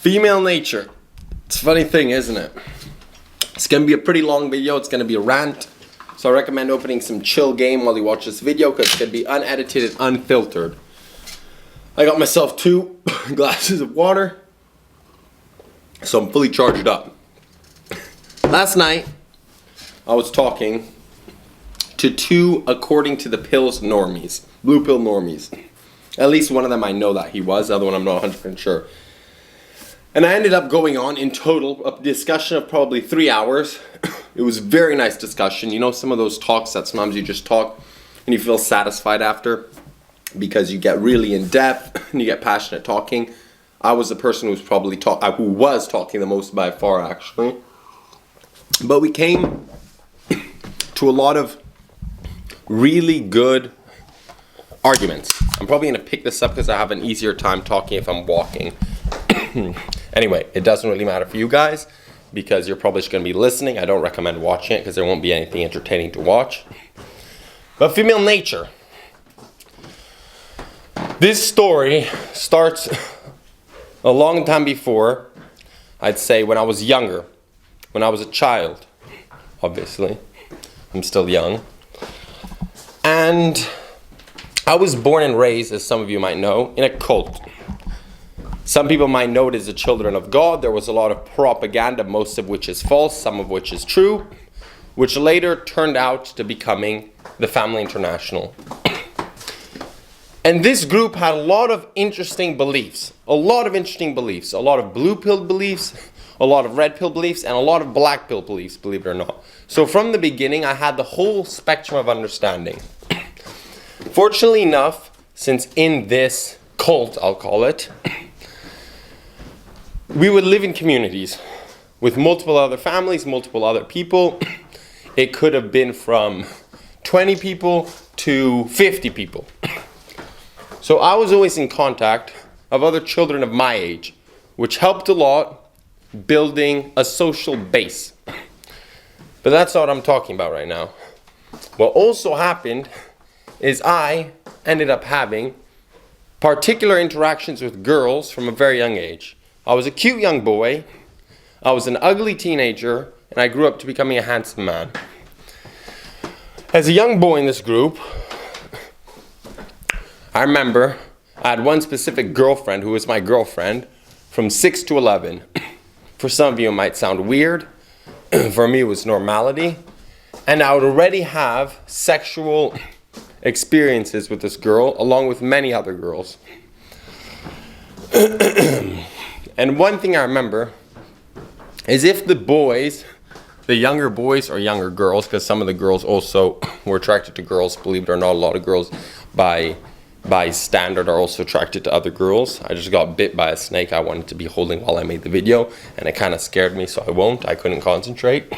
Female nature. It's a funny thing, isn't it? It's gonna be a pretty long video. It's gonna be a rant. So I recommend opening some chill game while you watch this video because it's gonna be unedited and unfiltered. I got myself 2 glasses of water. So I'm fully charged up. Last night, I was talking to 2, according to the pills, normies. Blue pill normies. At least one of them I know that he was. The other one I'm not 100% sure. And I ended up going on, in total, a discussion of probably 3 hours. It was a very nice discussion. You know, some of those talks that sometimes you just talk and you feel satisfied after because you get really in depth and you get passionate talking. I was the person who was talking the most by far, actually. But we came to a lot of really good arguments. I'm probably going to pick this up because I have an easier time talking if I'm walking. Anyway, it doesn't really matter for you guys because you're probably just going to be listening. I don't recommend watching it because there won't be anything entertaining to watch. But female nature. This story starts a long time before, I'd say when I was younger, when I was a child, obviously. I'm still young. And I was born and raised, as some of you might know, in a cult. Some people might know it as the children of God. There was a lot of propaganda, most of which is false, some of which is true, which later turned out to becoming the Family International. And this group had a lot of interesting beliefs. A lot of blue pill beliefs, a lot of red pill beliefs, and a lot of black pill beliefs, believe it or not. So from the beginning, I had the whole spectrum of understanding. Fortunately enough, since in this cult, I'll call it, we would live in communities with multiple other families, multiple other people. It could have been from 20 people to 50 people. So I was always in contact of other children of my age, which helped a lot building a social base. But that's not what I'm talking about right now. What also happened is I ended up having particular interactions with girls from a very young age. I was a cute young boy, I was an ugly teenager, and I grew up to becoming a handsome man. As a young boy in this group, I remember I had one specific girlfriend who was my girlfriend from 6 to 11. For some of you it might sound weird. For me it was normality. And I would already have sexual experiences with this girl along with many other girls. And one thing I remember is if the boys, the younger boys or younger girls, because some of the girls also were attracted to girls, believe it or not, a lot of girls by standard are also attracted to other girls. I just got bit by a snake I wanted to be holding while I made the video, and it kind of scared me, so I couldn't concentrate.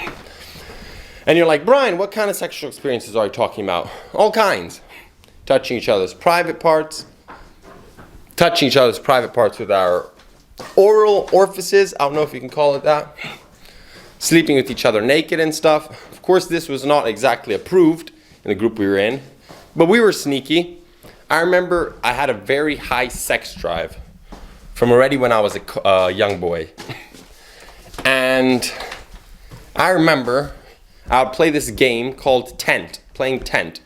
And you're like, Brian, what kind of sexual experiences are you talking about? All kinds. Touching each other's private parts with our oral orifices, I don't know if you can call it that. Sleeping with each other naked and stuff. Of course, this was not exactly approved in the group we were in, but we were sneaky. I remember I had a very high sex drive from already when I was a young boy. And I remember I would play this game called playing tent.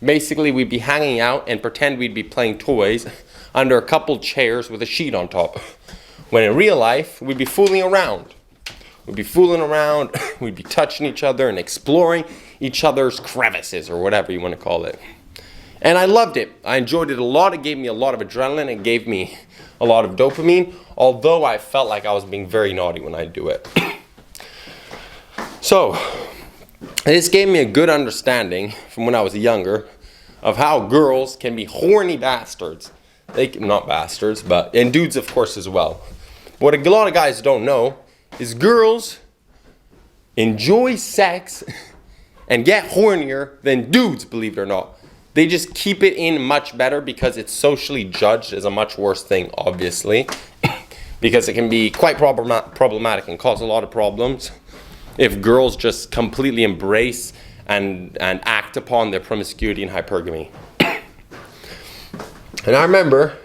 Basically, we'd be hanging out and pretend we'd be playing toys under a couple chairs with a sheet on top. When in real life, we'd be fooling around. We'd be touching each other and exploring each other's crevices or whatever you want to call it. And I loved it. I enjoyed it a lot. It gave me a lot of adrenaline. It gave me a lot of dopamine, although I felt like I was being very naughty when I do it. So, this gave me a good understanding from when I was younger of how girls can be horny bastards. Not bastards, and dudes of course as well. What a lot of guys don't know is girls enjoy sex and get hornier than dudes, believe it or not. They just keep it in much better because it's socially judged as a much worse thing, obviously. Because it can be quite problematic and cause a lot of problems if girls just completely embrace and act upon their promiscuity and hypergamy. And I remember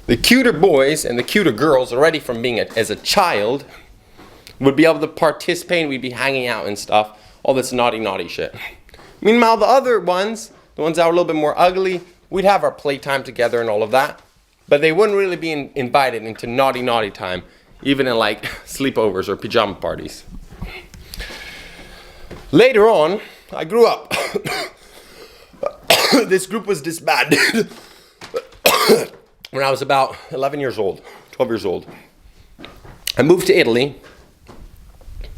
The cuter boys and the cuter girls, already from being as a child, would be able to participate and we'd be hanging out and stuff. All this naughty shit. Meanwhile, the other ones, the ones that were a little bit more ugly, we'd have our playtime together and all of that. But they wouldn't really be invited into naughty time, even in like sleepovers or pajama parties. Later on, I grew up. This group was disbanded when I was about 11 years old, 12 years old. I moved to Italy.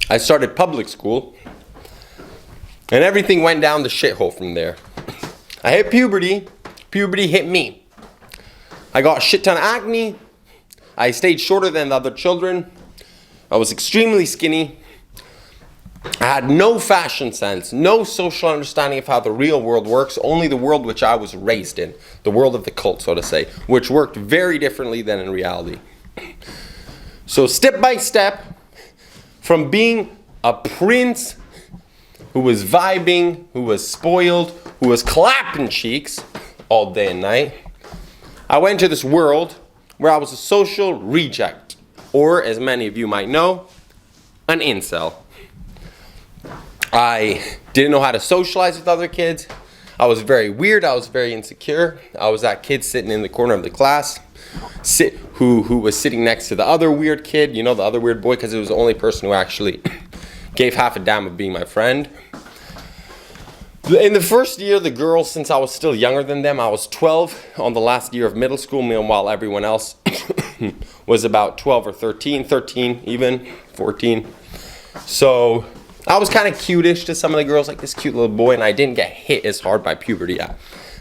I started public school. And everything went down the shithole from there. I hit puberty. Puberty hit me. I got a shit ton of acne. I stayed shorter than the other children. I was extremely skinny. I had no fashion sense, no social understanding of how the real world works, only the world which I was raised in, the world of the cult, so to say, which worked very differently than in reality. So step by step, from being a prince who was vibing, who was spoiled, who was clapping cheeks all day and night, I went to this world where I was a social reject, or as many of you might know, an incel. I didn't know how to socialize with other kids. I was very weird. I was very insecure. I was that kid sitting in the corner of the class, who was sitting next to the other weird kid, you know, the other weird boy, because it was the only person who actually gave half a damn of being my friend. In the first year, the girls, since I was still younger than them, I was 12 on the last year of middle school, meanwhile everyone else was about 12 or 13 even, 14. So I was kind of cutish to some of the girls, like this cute little boy, and I didn't get hit as hard by puberty yet.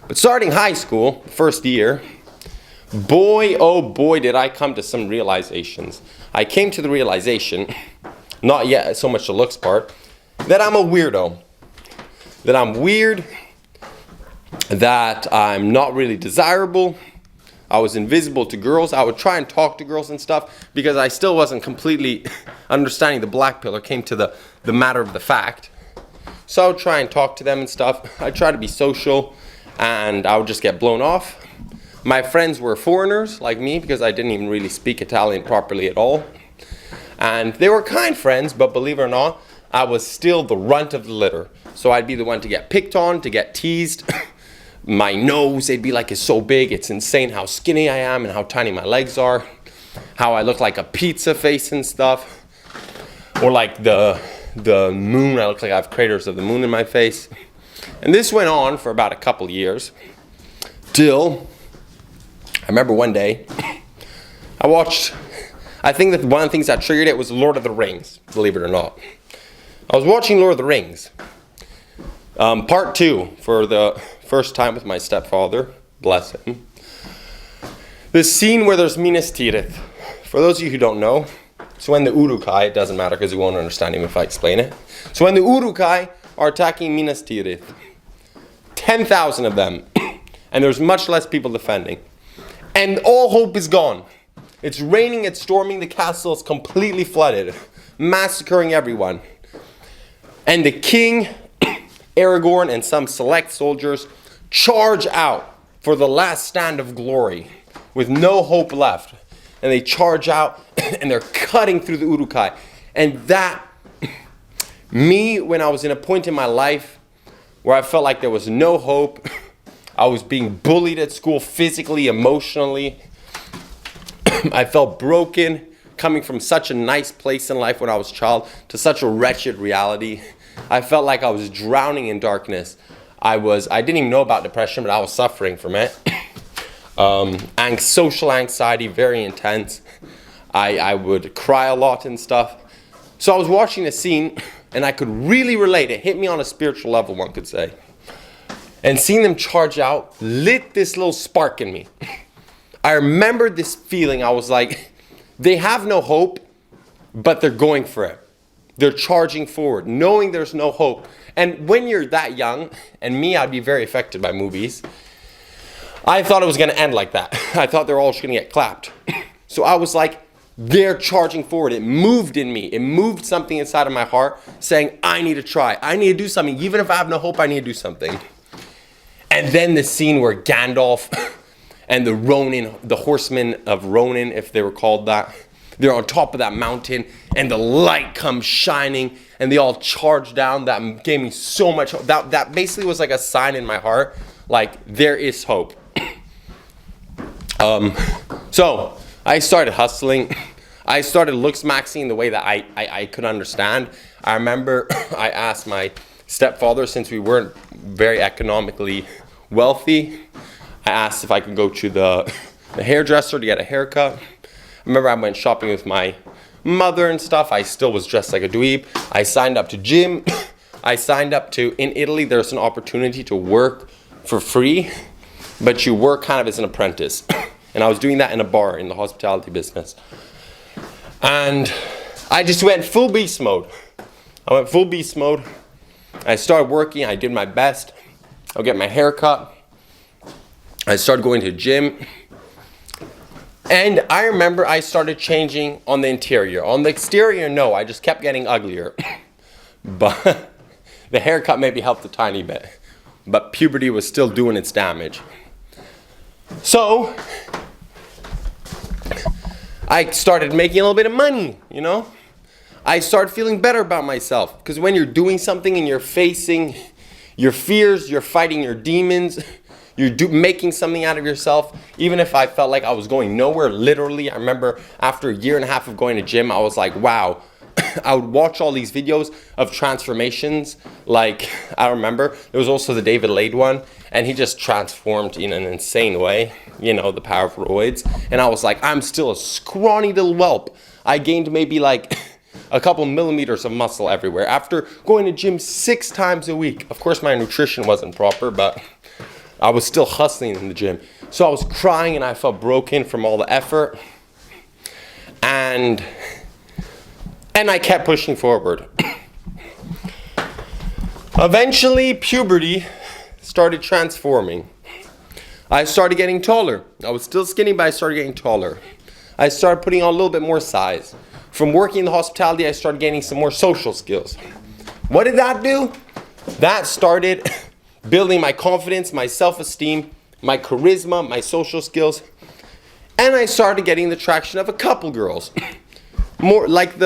But starting high school, first year, boy, oh boy, did I come to some realizations. I came to the realization, not yet so much the looks part, that I'm a weirdo. That I'm weird, that I'm not really desirable. I was invisible to girls. I would try and talk to girls and stuff because I still wasn't completely understanding the black pill or came to the matter of the fact. So I would try and talk to them and stuff. I'd try to be social and I would just get blown off. My friends were foreigners like me because I didn't even really speak Italian properly at all. And they were kind friends, but believe it or not, I was still the runt of the litter. So I'd be the one to get picked on, to get teased. My nose, they'd be like, it's so big, it's insane how skinny I am and how tiny my legs are. How I look like a pizza face and stuff. Or like the moon, I look like I have craters of the moon in my face. And this went on for about a couple years. Till, I remember one day, I think that one of the things that triggered it was Lord of the Rings, believe it or not. I was watching Lord of the Rings. Part 2 for the first time with my stepfather, bless him. The scene where there's Minas Tirith. For those of you who don't know, it's when the Uruk-hai, it doesn't matter because you won't understand even if I explain it. So when the Uruk-hai are attacking Minas Tirith, 10,000 of them, and there's much less people defending. And all hope is gone. It's raining, it's storming, the castle is completely flooded, massacring everyone. And the king, Aragorn, and some select soldiers charge out for the last stand of glory with no hope left. And they charge out and they're cutting through the Uruk-hai. And that, me, when I was in a point in my life where I felt like there was no hope, I was being bullied at school physically, emotionally. I felt broken, coming from such a nice place in life when I was a child to such a wretched reality. I felt like I was drowning in darkness. I didn't even know about depression, but I was suffering from it. Social anxiety, very intense. I would cry a lot and stuff. So I was watching a scene and I could really relate. It hit me on a spiritual level, one could say. And seeing them charge out lit this little spark in me. I remembered this feeling. I was like, they have no hope, but they're going for it. They're charging forward, knowing there's no hope. And when you're that young, and me, I'd be very affected by movies, I thought it was going to end like that. I thought they were all just going to get clapped. So I was like, they're charging forward. It moved in me. It moved something inside of my heart saying, I need to try. I need to do something. Even if I have no hope, I need to do something. And then the scene where Gandalf and the Ronin, the horsemen of Ronin, if they were called that, they're on top of that mountain, and the light comes shining, and they all charge down. That gave me so much hope. That basically was like a sign in my heart, like there is hope. So I started hustling. I started looks-maxing the way that I could understand. I remember I asked my stepfather, since we weren't very economically wealthy, I asked if I could go to the hairdresser to get a haircut. I remember I went shopping with my mother and stuff. I still was dressed like a dweeb. I signed up to gym. I signed up to, in Italy, there's an opportunity to work for free, but you work kind of as an apprentice. And I was doing that in a bar in the hospitality business. And I just went full beast mode. I started working. I did my best. I'll get my hair cut. I started going to the gym. And I remember I started changing on the interior. On the exterior, no, I just kept getting uglier. But the haircut maybe helped a tiny bit. But puberty was still doing its damage. So I started making a little bit of money, you know? I started feeling better about myself. Because when you're doing something and you're facing your fears, you're fighting your demons, you're making something out of yourself. Even if I felt like I was going nowhere, literally, I remember after a year and a half of going to gym, I was like, wow. I would watch all these videos of transformations. Like, I remember there was also the David Lade one, and he just transformed in an insane way, you know, the power of roids. And I was like, I'm still a scrawny little whelp. I gained maybe like a couple millimeters of muscle everywhere after going to gym 6 times a week. Of course, my nutrition wasn't proper, but I was still hustling in the gym. So I was crying and I felt broken from all the effort. And I kept pushing forward. Eventually, puberty started transforming. I started getting taller. I was still skinny, but I started getting taller. I started putting on a little bit more size. From working in the hospitality, I started gaining some more social skills. What did that do? That started building my confidence, my self-esteem, my charisma, my social skills. And I started getting the traction of a couple girls. More like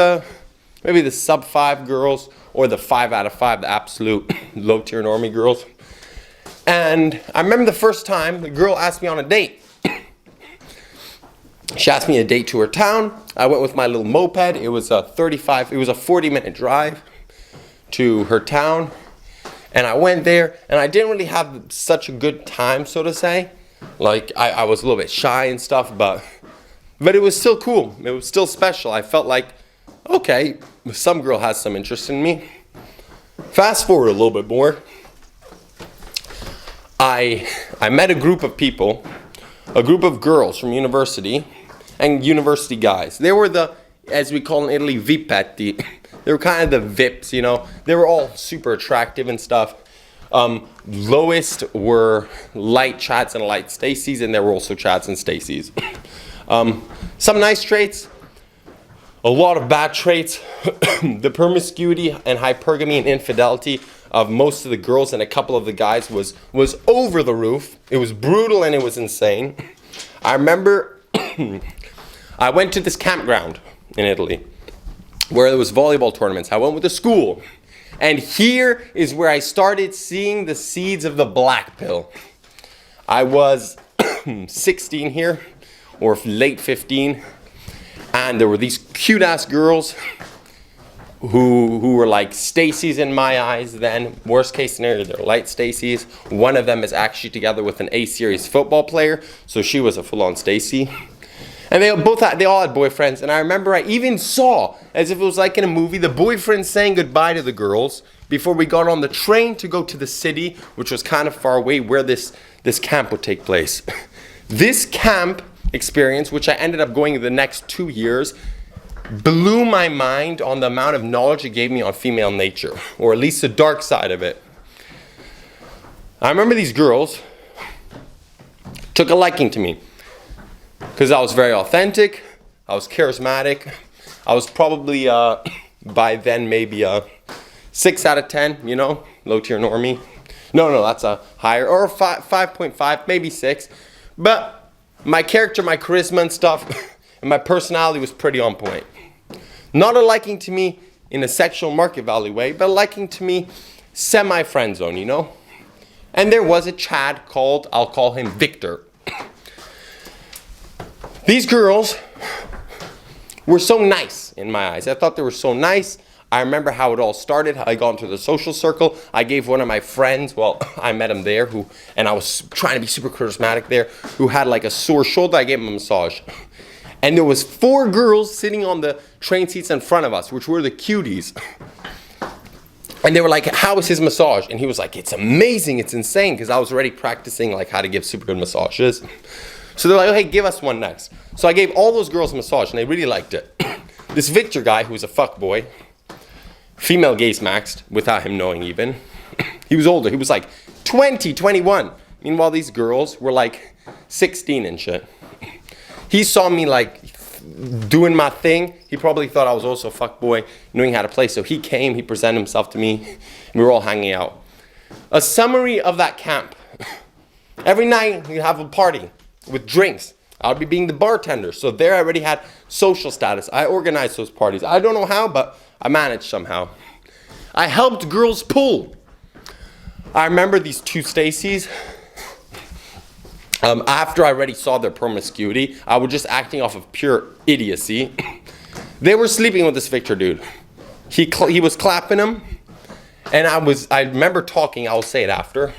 maybe the sub 5 girls or the 5 out of 5, the absolute low tier normie girls. And I remember the first time the girl asked me on a date. She asked me a date to her town. I went with my little moped. It was a 40-minute drive to her town. And I went there, and I didn't really have such a good time, so to say. Like, I was a little bit shy and stuff, but it was still cool. It was still special. I felt like, okay, some girl has some interest in me. Fast forward a little bit more. I met a group of people, a group of girls from university, and university guys. They were the, as we call in Italy, vipetti. They were kind of the VIPs, you know. They were all super attractive and stuff. Lowest were light Chads and light Stacys, and there were also Chads and Stacys. Some nice traits, a lot of bad traits. The promiscuity and hypergamy and infidelity of most of the girls and a couple of the guys was over the roof. It was brutal and it was insane. I remember I went to this campground in Italy where there was volleyball tournaments. I went with the school. And here is where I started seeing the seeds of the black pill. I was 16 here, or late 15, and there were these cute-ass girls who were like Stacys in my eyes then. Worst case scenario, they're light Stacys. One of them is actually together with an A-series football player, so she was a full-on Stacy. And they all had boyfriends, and I remember I even saw, as if it was like in a movie, the boyfriends saying goodbye to the girls before we got on the train to go to the city, which was kind of far away, where this camp would take place. This camp experience, which I ended up going the next 2 years, blew my mind on the amount of knowledge it gave me on female nature, or at least the dark side of it. I remember these girls took a liking to me. Because I was very authentic, I was charismatic, I was probably, by then, maybe a 6 out of 10, you know, low tier normie. No, that's a higher, or 5.5, maybe 6. But my character, my charisma and stuff, and my personality was pretty on point. Not a liking to me in a sexual market value way, but a liking to me semi-friend zone, you know? And there was a Chad called, I'll call him Victor. These girls were so nice in my eyes. I thought they were so nice. I remember how it all started, how I got into the social circle. I gave one of my friends, well, I met him there, and I was trying to be super charismatic there, who had like a sore shoulder. I gave him a massage. And there was 4 girls sitting on the train seats in front of us, which were the cuties. And they were like, how was his massage? And he was like, it's amazing, it's insane, because I was already practicing like how to give super good massages. So they're like, oh, hey, give us one next. So I gave all those girls a massage, and they really liked it. This Victor guy, who was a fuckboy, female gaze maxed, without him knowing even. He was older, he was like 20, 21. Meanwhile, these girls were like 16 and shit. He saw me like doing my thing. He probably thought I was also a fuckboy, knowing how to play. So he came, he presented himself to me, and we were all hanging out. A summary of that camp. Every night we have a party with drinks. I'll be being the bartender. So there I already had social status. I organized those parties. I don't know how, but I managed somehow. I helped girls pool. I remember these 2 Stacys. After I already saw their promiscuity, I was just acting off of pure idiocy. They were sleeping with this Victor dude. He was clapping him, and I remember talking, I'll say it after.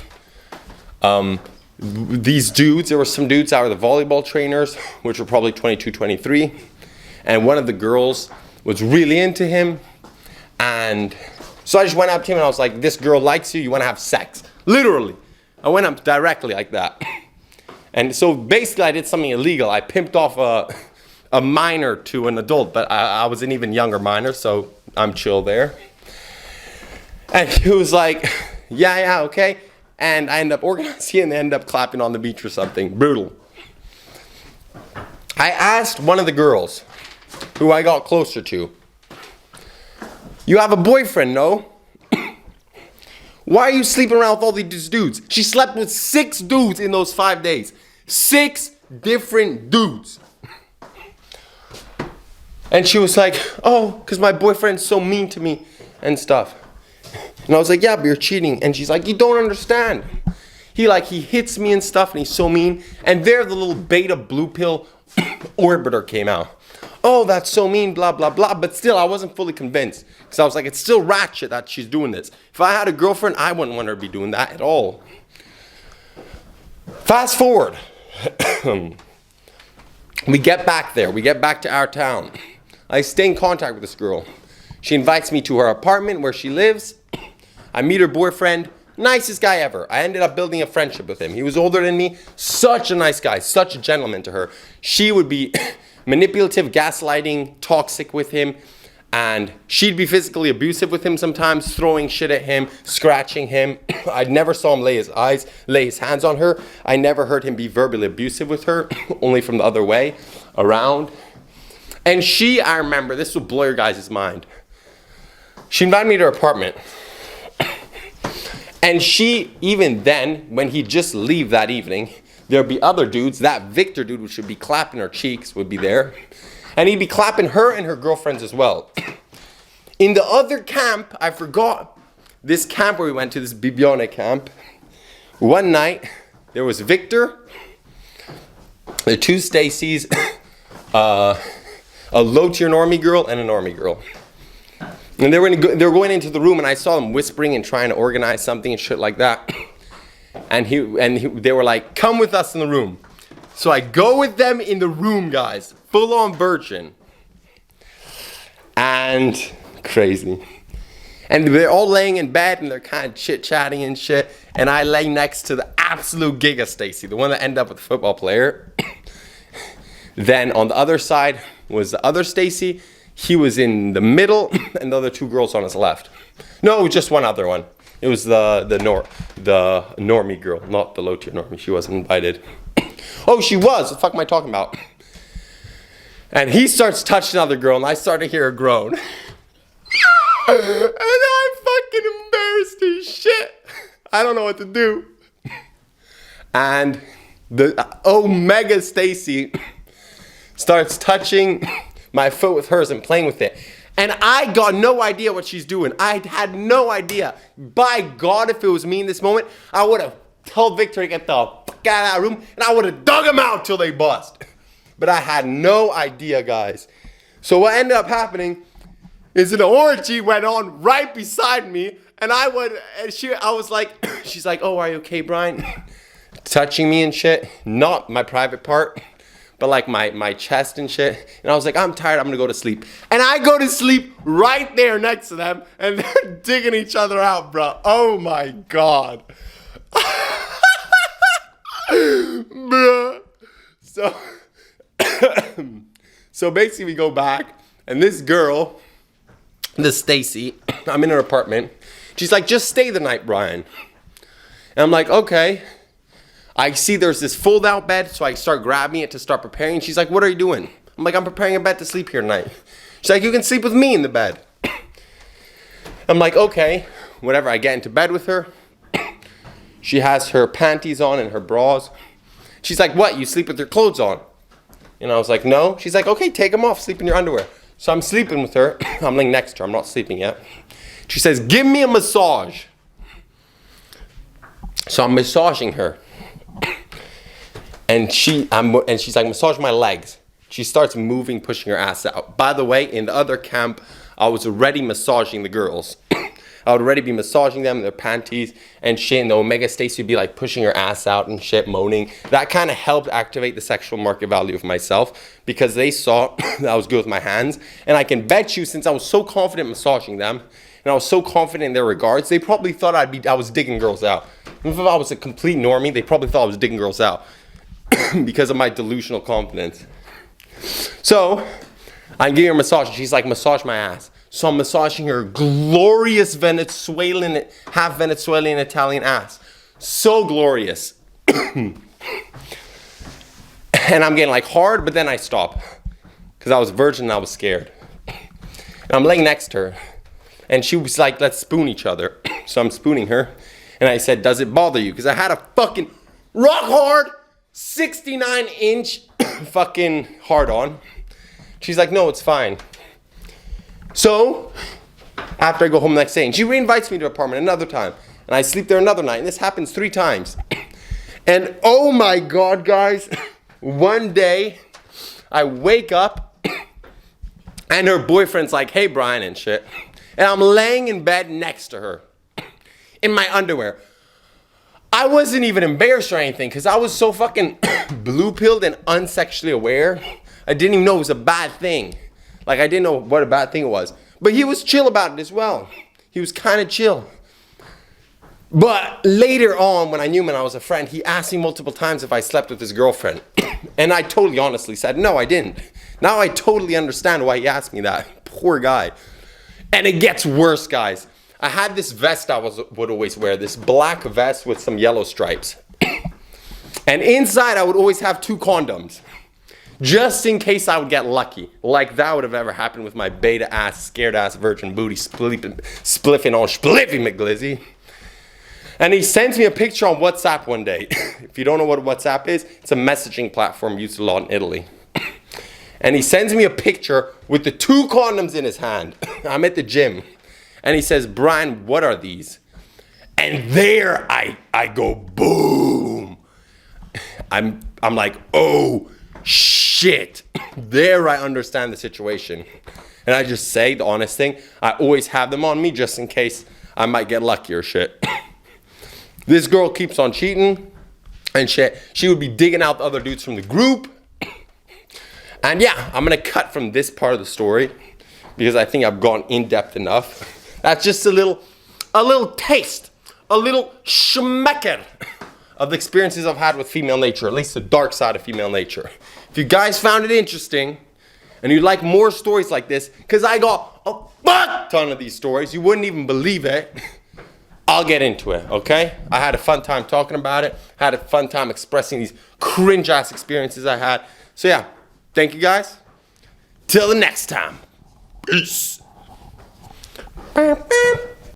These dudes, there were some dudes that were the volleyball trainers, which were probably 22, 23, and one of the girls was really into him, and so I just went up to him and I was like, this girl likes you want to have sex. Literally. I went up directly like that. And so basically I did something illegal. I pimped off a minor to an adult, but I was an even younger minor, so I'm chill there. And he was like, yeah, okay. And I ended up organizing and they ended up clapping on the beach or something. Brutal. I asked one of the girls, who I got closer to, you have a boyfriend, no? Why are you sleeping around with all these dudes? She slept with 6 dudes in those 5 days. 6 different dudes. And she was like, oh, because my boyfriend's so mean to me and stuff. And I was like, yeah, but you're cheating. And she's like, you don't understand. He hits me and stuff and he's so mean. And there the little beta blue pill orbiter came out. Oh, that's so mean, blah, blah, blah. But still, I wasn't fully convinced. Because I was like, it's still ratchet that she's doing this. If I had a girlfriend, I wouldn't want her to be doing that at all. Fast forward. We get back there. We get back to our town. I stay in contact with this girl. She invites me to her apartment where she lives. I meet her boyfriend. Nicest guy ever. I ended up building a friendship with him. He was older than me. Such a nice guy. Such a gentleman to her. She would be manipulative, gaslighting, toxic with him. And she'd be physically abusive with him sometimes, throwing shit at him, scratching him. I never saw him lay his hands on her. I never heard him be verbally abusive with her, only from the other way around. And I remember, this will blow your guys' mind. She invited me to her apartment. And she, even then, when he'd just leave that evening, there'd be other dudes. That Victor dude, which would be clapping her cheeks, would be there. And he'd be clapping her and her girlfriends as well. In the other camp, I forgot this camp where we went to, this Bibione camp. One night, there was Victor, the 2 Stacys, a low-tier normie girl, and a normie girl. And they were going into the room, and I saw them whispering and trying to organize something and shit like that. And they were like, come with us in the room. So I go with them in the room, guys. Full on virgin. And crazy. And they're all laying in bed, and they're kind of chit-chatting and shit. And I lay next to the absolute Giga Stacy, the one that ended up with the football player. Then on the other side was the other Stacy. He was in the middle, and the other 2 girls on his left. No, just one other one. It was the normie girl, not the low-tier normie. She wasn't invited. Oh, she was. What the fuck am I talking about? And he starts touching another girl, and I start to hear her groan. And I'm fucking embarrassed as shit. I don't know what to do. And The Omega Stacy starts touching my foot with hers and playing with it. And I got no idea what she's doing. I had no idea. By God, if it was me in this moment, I would have told Victor to get the fuck out of that room and I would have dug him out till they bust. But I had no idea, guys. So what ended up happening is an orgy went on right beside me, and I was like, she's like, oh, are you okay, Brian? Touching me and shit. Not my private part, but like my chest and shit. And I was like, I'm tired, I'm gonna go to sleep. And I go to sleep right there next to them, and they're digging each other out, bro. Oh my God. Bruh. So basically we go back, and this girl, this Stacy, I'm in her apartment. She's like, just stay the night, Brian. And I'm like, okay. I see there's this fold out bed, so I start grabbing it to start preparing. She's like, what are you doing? I'm like, I'm preparing a bed to sleep here tonight. She's like, you can sleep with me in the bed. I'm like, okay, whatever. I get into bed with her. She has her panties on and her bras. She's like, what? You sleep with your clothes on? And I was like, no. She's like, okay, take them off. Sleep in your underwear. So I'm sleeping with her. I'm laying next to her. I'm not sleeping yet. She says, give me a massage. So I'm massaging her. And she's like, massage my legs. She starts moving, pushing her ass out. By the way, in the other camp, I was already massaging the girls. I would already be massaging them in their panties and shit. And the Omega Stacy would be like pushing her ass out and shit, moaning. That kind of helped activate the sexual market value of myself because they saw that I was good with my hands. And I can bet you, since I was so confident massaging them and I was so confident in their regards, they probably thought I was digging girls out. Even if I was a complete normie, they probably thought I was digging girls out because of my delusional confidence. So I'm giving her a massage and she's like, massage my ass. So I'm massaging her glorious Venezuelan, half Venezuelan Italian ass. So glorious. And I'm getting like hard, but then I stop. Because I was a virgin and I was scared. And I'm laying next to her. And she was like, let's spoon each other. So I'm spooning her. And I said, does it bother you? Because I had a fucking rock hard 69-inch fucking hard on. She's like, no, it's fine. So, after I go home the next day, and she reinvites me to her apartment another time, and I sleep there another night, and this happens 3 times. And oh my God, guys, one day, I wake up, and her boyfriend's like, hey, Brian, and shit. And I'm laying in bed next to her, in my underwear. I wasn't even embarrassed or anything, because I was so fucking blue-pilled and unsexually aware, I didn't even know it was a bad thing. Like, I didn't know what a bad thing it was. But he was chill about it as well. He was kind of chill. But later on, when I knew him and I was a friend, he asked me multiple times if I slept with his girlfriend. And I totally honestly said, no, I didn't. Now I totally understand why he asked me that. Poor guy. And it gets worse, guys. I had this vest I would always wear, this black vest with some yellow stripes. And inside, I would always have 2 condoms. Just in case I would get lucky. Like that would have ever happened with my beta ass, scared ass virgin booty spliffing on Spliffy McGlizzy. And he sends me a picture on WhatsApp one day. If you don't know what WhatsApp is, it's a messaging platform used a lot in Italy. And he sends me a picture with the 2 condoms in his hand. I'm at the gym. And he says, Brian, what are these? And there I go, boom. I'm like, oh, shit. There I understand the situation. And I just say the honest thing, I always have them on me just in case I might get lucky or shit. This girl keeps on cheating and shit. She would be digging out the other dudes from the group. And yeah, I'm gonna cut from this part of the story because I think I've gone in depth enough. That's just a little taste, a little schmecker of the experiences I've had with female nature, at least the dark side of female nature. If you guys found it interesting and you'd like more stories like this, because I got a fuck ton of these stories, you wouldn't even believe it, I'll get into it, okay? I had a fun time talking about it. I had a fun time expressing these cringe-ass experiences I had. So yeah, thank you guys. Till the next time. Peace.